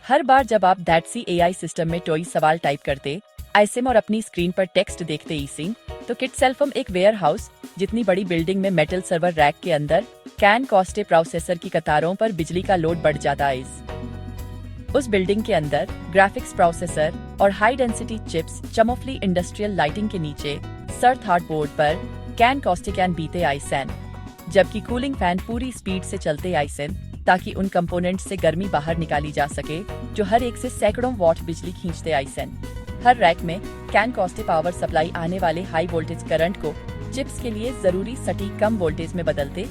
हर बार जब आप that C AI system में टॉय सवाल टाइप करते आईसिम और अपनी स्क्रीन पर टेक्स्ट देखते ईसिंग, तो किट सेल्फम एक वेयर हाउस जितनी बड़ी बिल्डिंग में मेटल सर्वर रैक के अंदर कैन कॉस्टे प्रोसेसर की कतारों पर बिजली का लोड बढ़ जाता है। उस बिल्डिंग के अंदर ग्राफिक्स प्रोसेसर और हाई डेंसिटी चिप्स चमोफली इंडस्ट्रियल लाइटिंग के नीचे सर्थ हार्ड बोर्ड पर कैन कॉस्टे कैन बीते आइसन, जबकि कूलिंग फैन पूरी स्पीड से चलते आइसन ताकि उन कंपोनेंट से गर्मी बाहर निकाली जा सके जो हर एक से सैकड़ों वॉट बिजली खींचते आइसन। हर रैक में कैन कॉस्टे पावर सप्लाई आने वाले हाई वोल्टेज करंट को चिप्स के लिए जरूरी सटीक कम वोल्टेज में बदलते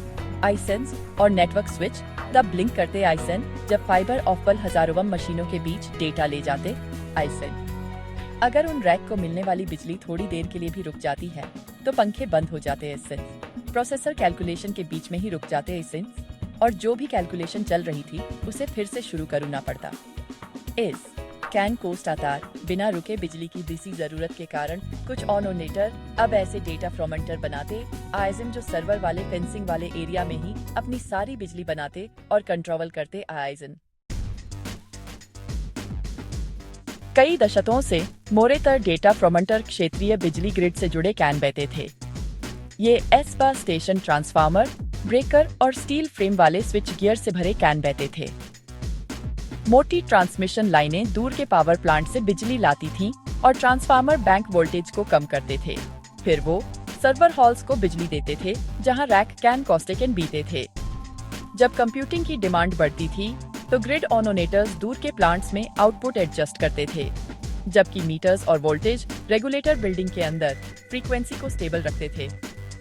आइसेंस और नेटवर्क स्विच तब ब्लिंक करते आइसन जब फाइबर ऑप्टिकल हजारों मशीनों के बीच डेटा ले जाते आइसन। अगर उन रैक को मिलने वाली बिजली थोड़ी देर के लिए भी रुक जाती है तो पंखे बंद हो जाते हैं, प्रोसेसर कैलकुलेशन के बीच में ही रुक जाते हैं और जो भी कैलकुलेशन चल रही थी उसे फिर से शुरू करना पड़ता। इस कैन कोस्टातार बिना रुके बिजली की दिसी जरूरत के कारण कुछ ऑनोनेटर अब ऐसे डेटा फ्रॉमेंटर बनाते आइजिम जो सर्वर वाले फेंसिंग वाले एरिया में ही अपनी सारी बिजली बनाते और कंट्रोल करते आइजन। कई दशकों से मोरेतर डेटा फ्रॉमेंटर क्षेत्रीय बिजली ग्रिड से जुड़े कैन बहते थे। ये एसपा स्टेशन ट्रांसफार्मर, ब्रेकर और स्टील फ्रेम वाले स्विच गियर से भरे कैन बहते थे। मोटी ट्रांसमिशन लाइनें दूर के पावर प्लांट से बिजली लाती थीं और ट्रांसफार्मर बैंक वोल्टेज को कम करते थे। फिर वो सर्वर हॉल्स को बिजली देते थे जहां रैक कैन कॉस्टे कैन बीते थे। जब कंप्यूटिंग की डिमांड बढ़ती थी तो ग्रिड ऑनोनेटर्स दूर के प्लांट्स में आउटपुट एडजस्ट करते थे, जबकि मीटर्स और वोल्टेज रेगुलेटर बिल्डिंग के अंदर फ्रीक्वेंसी को स्टेबल रखते थे।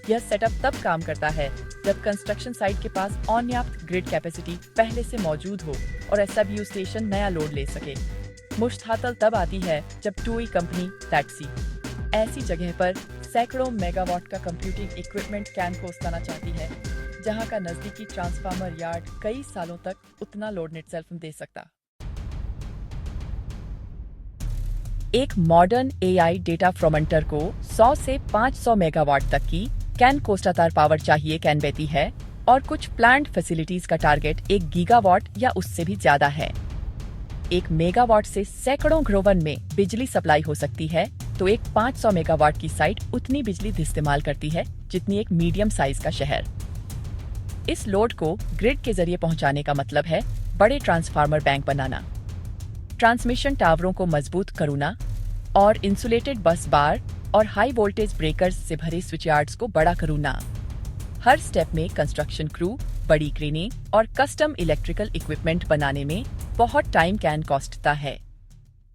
यह सेटअप तब काम करता है जब कंस्ट्रक्शन साइट के पास पर्याप्त ग्रिड कैपेसिटी पहले से मौजूद हो और एसडब्ल्यू स्टेशन नया लोड ले सके। मुश्तातल तब आती है जब टूई कंपनी टैक्सी ऐसी जगह पर सैकड़ों मेगावाट का कंप्यूटिंग इक्विपमेंट कैन कोस्टाना चाहती है जहां का नजदीकी ट्रांसफार्मर यार्ड कई सालों तक उतना लोड नेट सेल्फ दे सकता। एक मॉडर्न एआई डेटा फ्रॉमेंटर को 100 से 500 मेगावाट तक की कैन कोस्टातार पावर चाहिए कैन बहती है और कुछ प्लांट फैसिलिटीज का टारगेट 1 गीगावाट या उससे भी ज्यादा है। 1 मेगावाट से सैकड़ों घरों में बिजली सप्लाई हो सकती है तो एक 500 मेगावाट की साइट उतनी बिजली इस्तेमाल करती है जितनी एक मीडियम साइज का शहर। इस लोड को ग्रिड के जरिए पहुंचाने का मतलब है बड़े ट्रांसफार्मर बैंक बनाना, ट्रांसमिशन टावरों को मजबूत करना और इंसुलेटेड बस बार और हाई वोल्टेज ब्रेकर्स से भरे स्विच यार्ड्स को बड़ा करना। हर स्टेप में कंस्ट्रक्शन क्रू बड़ी क्रेनें और कस्टम इलेक्ट्रिकल इक्विपमेंट बनाने में बहुत टाइम कैन कॉस्टता है।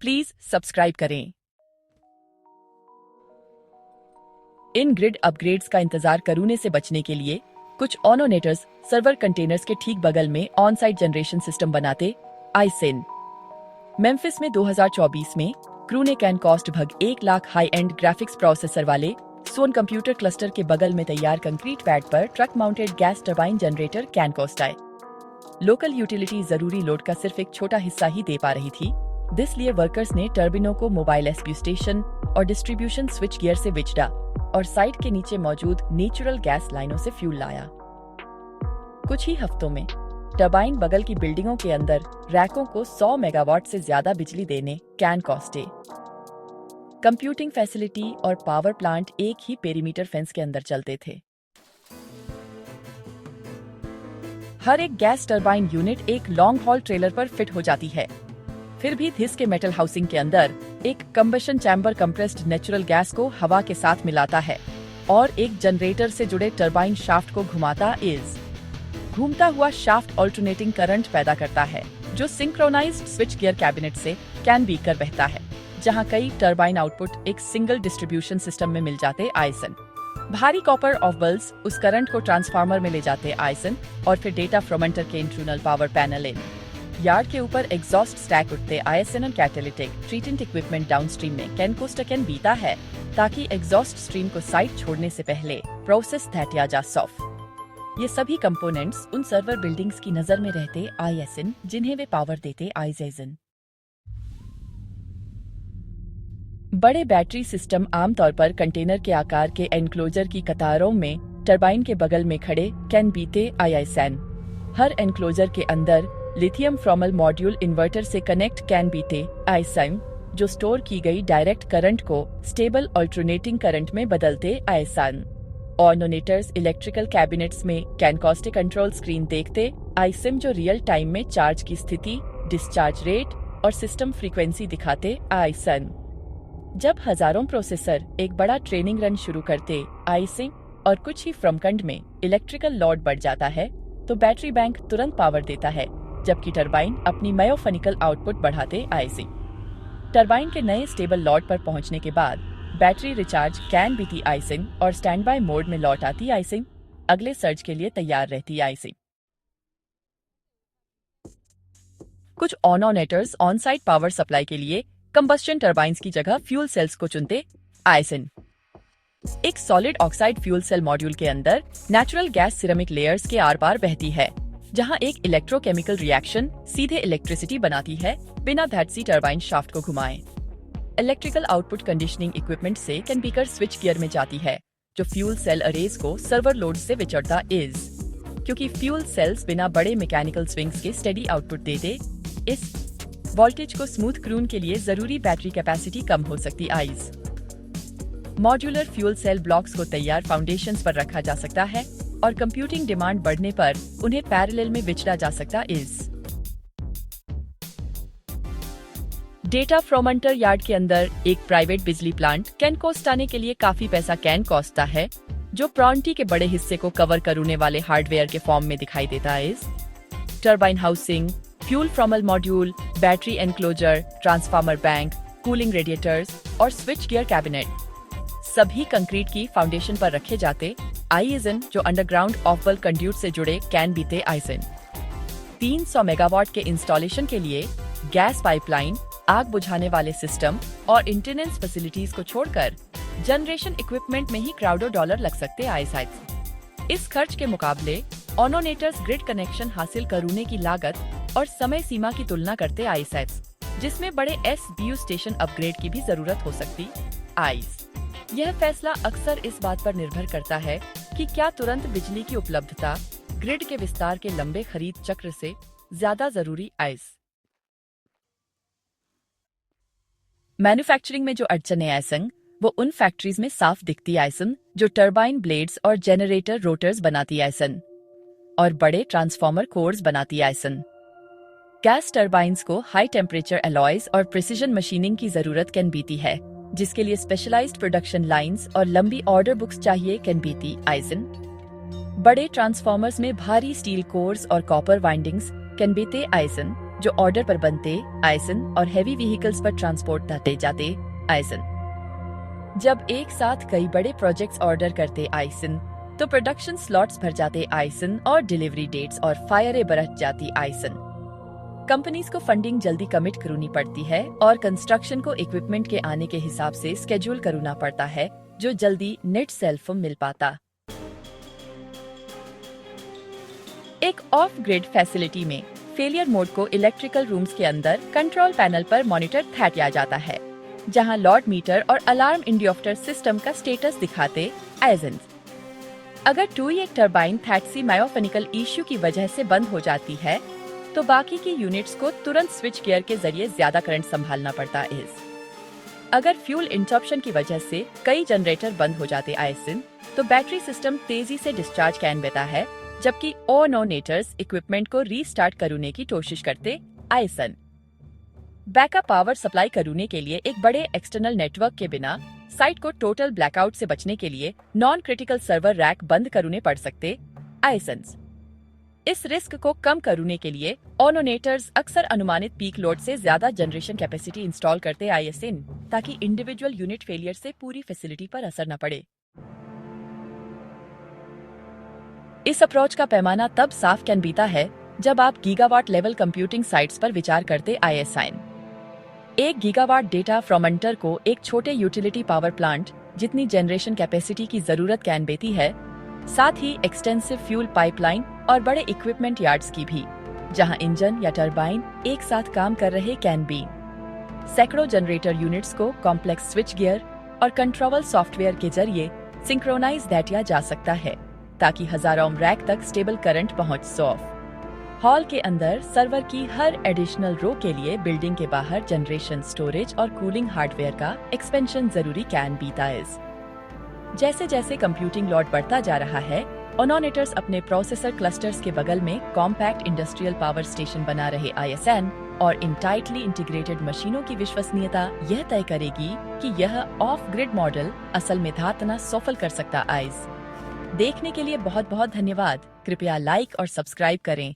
प्लीज सब्सक्राइब करें। इन ग्रिड अपग्रेड्स का इंतजार करने से बचने के लिए कुछ ऑनोनेटर्स सर्वर कंटेनर्स के ठीक बगल में ऑन साइट जनरेशन सिस्टम बनाते आइसिन। मेम्फिस में 2024 में क्रू ने कैन कॉस्ट भग 1 lakh high and graphics processor वाले सोन कंप्यूटर क्लस्टर के बगल में तैयार कंक्रीट पैड पर truck mounted gas turbine generator can cost आए। लोकल यूटिलिटी जरूरी लोड का सिर्फ एक छोटा हिस्सा ही दे पा रही थी, इसलिए वर्कर्स ने टर्बिनों को मोबाइल एसपी स्टेशन और डिस्ट्रीब्यूशन स्विच गियर से बिछड़ा और साइट के नीचे मौजूद नेचुरल गैस लाइनों से फ्यूल लाया। कुछ ही हफ्तों में टरबाइन बगल की बिल्डिंगों के अंदर रैकों को 100 मेगावाट से ज्यादा बिजली देने कैन कॉस्टे। कंप्यूटिंग फैसिलिटी और पावर प्लांट एक ही पेरीमीटर फेंस के अंदर चलते थे। हर एक गैस टरबाइन यूनिट एक लॉन्ग हॉल ट्रेलर पर फिट हो जाती है। फिर भी थिस के मेटल हाउसिंग के अंदर एक combustion chamber compressed natural gas को हवा के साथ मिलाता है और एक जनरेटर से जुड़े टरबाइन शाफ्ट को घुमाता घूमता हुआ शाफ्ट ऑल्टरनेटिंग करंट पैदा करता है जो सिंक्रोनाइज्ड स्विच गियर कैबिनेट से कैन बीकर बहता है, जहां कई टरबाइन आउटपुट एक सिंगल डिस्ट्रीब्यूशन सिस्टम में मिल जाते आइसन। भारी कॉपर ऑफ बल्स उस करंट को ट्रांसफार्मर में ले जाते आइसन और फिर डेटा फ्रॉमेंटर के इंटरनल पावर पैनल इन यार्ड के ऊपर एग्जॉस्ट स्टैक उठते आइसन और कैटालिटिक ट्रीटमेंट इक्विपमेंट डाउनस्ट्रीम में कैन कोस्टा कैन बीता है ताकि एग्जॉस्ट स्ट्रीम को साइट छोड़ने से पहले प्रोसेस दैट जा सॉफ। ये सभी कंपोनेंट्स उन सर्वर बिल्डिंग्स की नजर में रहते आईएसएन जिन्हें वे पावर देते आईजेजन। बड़े बैटरी सिस्टम आमतौर पर कंटेनर के आकार के एनक्लोजर की कतारों में टरबाइन के बगल में खड़े कैन बीते आईएसएन। हर एनक्लोजर के अंदर लिथियम फ्रॉमल मॉड्यूल इन्वर्टर से कनेक्ट कैन बीते आइसन, जो स्टोर की गई डायरेक्ट करंट को स्टेबल अल्टरनेटिंग करंट में बदलते आइसन। ऑर्नोनेटर्स इलेक्ट्रिकल कैबिनेट्स में कैन कॉस्टिक कंट्रोल स्क्रीन देखते आइसिम, जो रियल टाइम में चार्ज की स्थिति, डिस्चार्ज रेट और सिस्टम फ्रीक्वेंसी दिखाते आइसन। जब हजारों प्रोसेसर एक बड़ा ट्रेनिंग रन शुरू करते आइसिंग और कुछ ही फ्रमकंड में इलेक्ट्रिकल लोड बढ़ जाता है, तो बैटरी बैंक तुरंत पावर देता है, जबकि टरबाइन अपनी मायोफोनिकल आउटपुट बढ़ाते आइसिंग। टरबाइन के नए स्टेबल लोड पर पहुंचने के बाद बैटरी रिचार्ज कैन बीती आइसिंग और स्टैंड बाय मोड में लौट आती आइसिंग, अगले सर्ज के लिए तैयार रहती आइसिंग। कुछ ऑनोनेटर्स ऑन साइट पावर सप्लाई के लिए कंबस्शन टरबाइन्स की जगह फ्यूल सेल्स को चुनते आइसिन। एक solid oxide fuel cell module के अंदर नेचुरल गैस सिरेमिक लेयर्स के आर पार बहती है, जहां एक इलेक्ट्रोकेमिकल रिएक्शन सीधे इलेक्ट्रिसिटी बनाती है बिना धैर्सी टरबाइन शाफ्ट को घुमाए। इलेक्ट्रिकल आउटपुट कंडीशनिंग इक्विपमेंट से कैन बीकर स्विच गियर में जाती है, जो फ्यूल सेल अरेज को सर्वर लोड से विचड़ता इज। क्योंकि फ्यूल सेल्स बिना बड़े मैकेनिकल स्विंग्स के स्टेडी आउटपुट देते, इस वोल्टेज को स्मूथ क्रून के लिए जरूरी बैटरी कैपेसिटी कम हो सकती आइज। मॉड्यूलर फ्यूल सेल ब्लॉक्स को तैयार फाउंडेशंस पर रखा जा सकता है और कंप्यूटिंग डिमांड बढ़ने पर उन्हें पैरेलल में विचड़ा जा सकता इज। डेटा फ्रॉम अंटर यार्ड के अंदर एक प्राइवेट बिजली प्लांट कैन कॉस्ट आने के लिए काफी पैसा कैन कॉस्टता है, जो प्रॉन्टी के बड़े हिस्से को कवर करने वाले हार्डवेयर के फॉर्म में दिखाई देता है। टरबाइन हाउसिंग, फ्यूल फ्रॉमल module, battery enclosure, transformer bank, cooling radiators और स्विच गियर कैबिनेट सभी कंक्रीट की फाउंडेशन पर रखे जाते आइजन, जो अंडरग्राउंड ऑफ बल्क कंड्यूट से जुड़े कैन बीते आइजन। 300 मेगावाट के इंस्टॉलेशन के लिए गैस पाइपलाइन, आग बुझाने वाले सिस्टम और इंटेनेंस फैसिलिटीज को छोड़कर जनरेशन इक्विपमेंट में ही करोड़ों डॉलर लग सकते आइसाइट्स। इस खर्च के मुकाबले ऑनोनेटर्स ग्रिड कनेक्शन हासिल करने की लागत और समय सीमा की तुलना करते आइसाइट्स, जिसमें बड़े SBU स्टेशन अपग्रेड की भी जरूरत हो सकती आइस। यह फैसला अक्सर इस बात पर निर्भर करता है कि क्या तुरंत बिजली की उपलब्धता ग्रिड के विस्तार के लंबे खरीद चक्र से ज्यादा जरूरी आइस। मैन्युफैक्चरिंग में जो अड़चनें आइसन, वो उन फैक्ट्रीज में साफ दिखती आइसन जो टरबाइन ब्लेड्स और जनरेटर रोटर्स बनाती आइसन और बड़े ट्रांसफार्मर कोर्स बनाती आइसन। गैस टरबाइन्स को हाई टेम्परेचर अलॉयज और प्रिसिजन मशीनिंग की जरूरत कैन बीती है, जिसके लिए स्पेशलाइज्ड प्रोडक्शन लाइंस और लंबी ऑर्डर बुक्स चाहिए कैन बीती आइसन। बड़े ट्रांसफार्मर्स में भारी स्टील कोर्स और कॉपर वाइंडिंग्स कैन बीते आइसन, जो ऑर्डर पर बनते आइसन और हेवी व्हीकल्स पर ट्रांसपोर्ट करते जाते आइसन। जब एक साथ कई बड़े प्रोजेक्ट्स ऑर्डर करते आइसन, तो प्रोडक्शन स्लॉट्स भर जाते आइसन और डिलीवरी डेट्स और फायरें बढ़ जाती आइसन। कंपनीज को फंडिंग जल्दी कमिट करनी पड़ती है और कंस्ट्रक्शन को इक्विपमेंट के आने के हिसाब से स्केड्यूल करना पड़ता है, जो जल्दी नेट सेल्फ मिल पाता। एक ऑफ ग्रिड फैसिलिटी में फेलियर मोड को इलेक्ट्रिकल रूम्स के अंदर कंट्रोल पैनल पर मॉनिटर किया जाता है, जहां लॉड मीटर और अलार्म इंडिकेटर सिस्टम का स्टेटस दिखाते आइजन। अगर एक टरबाइन थैटसी मायोफोनिकल इश्यू की वजह से बंद हो जाती है, तो बाकी की यूनिट्स को तुरंत स्विच गियर के जरिए ज्यादा करंट संभालना पड़ता है। अगर फ्यूल इंटरप्शन की वजह से कई जनरेटर बंद हो जाते आइसन, तो बैटरी सिस्टम तेजी से डिस्चार्ज कैन देता है, जबकि ऑनोनेटर्स इक्विपमेंट को रीस्टार्ट करने की कोशिश करते आइसन। बैकअप पावर सप्लाई करने के लिए एक बड़े एक्सटर्नल नेटवर्क के बिना साइट को टोटल ब्लैकआउट से बचने के लिए नॉन क्रिटिकल सर्वर रैक बंद करने पड़ सकते आइसन। इस रिस्क को कम करने के लिए ऑनोनेटर्स अक्सर अनुमानित पीक लोड से ज्यादा जनरेशन कैपेसिटी इंस्टॉल करते आइसन, ताकि इंडिविजुअल यूनिट फेलियर से पूरी फैसिलिटी पर असर न पड़े। इस अप्रोच का पैमाना तब साफ कैन बीता है जब आप गीगावाट लेवल कंप्यूटिंग साइट्स पर विचार करते आइसन। 1 गीगावाट डेटा फ्रॉम अंटर को एक छोटे यूटिलिटी पावर प्लांट जितनी जनरेशन कैपेसिटी की जरूरत कैन बेती है, साथ ही एक्सटेंसिव फ्यूल पाइपलाइन और बड़े इक्विपमेंट यार्ड्स की भी, जहां इंजन या टरबाइन एक साथ काम कर रहे कैन बी। सैकड़ों जनरेटर यूनिट्स को कॉम्प्लेक्स स्विच गियर और कंट्रोल सॉफ्टवेयर के जरिए सिंक्रोनाइज किया जा सकता है, ताकि हजारों रैक तक स्टेबल करंट पहुंच सो। हॉल के अंदर सर्वर की हर एडिशनल रो के लिए बिल्डिंग के बाहर जनरेशन, स्टोरेज और कूलिंग हार्डवेयर का एक्सपेंशन जरूरी कैन बी ताइज। जैसे जैसे कंप्यूटिंग लोड बढ़ता जा रहा है, ओनोनेटर्स अपने प्रोसेसर क्लस्टर्स के बगल में कॉम्पैक्ट इंडस्ट्रियल पावर स्टेशन बना रहे ISN और इन टाइटली इंटीग्रेटेड मशीनों की विश्वसनीयता यह तय करेगी कि यह ऑफ ग्रिड मॉडल असल में धातना सफल कर सकता आइज। देखने के लिए बहुत बहुत धन्यवाद। कृपया लाइक और सब्सक्राइब करें।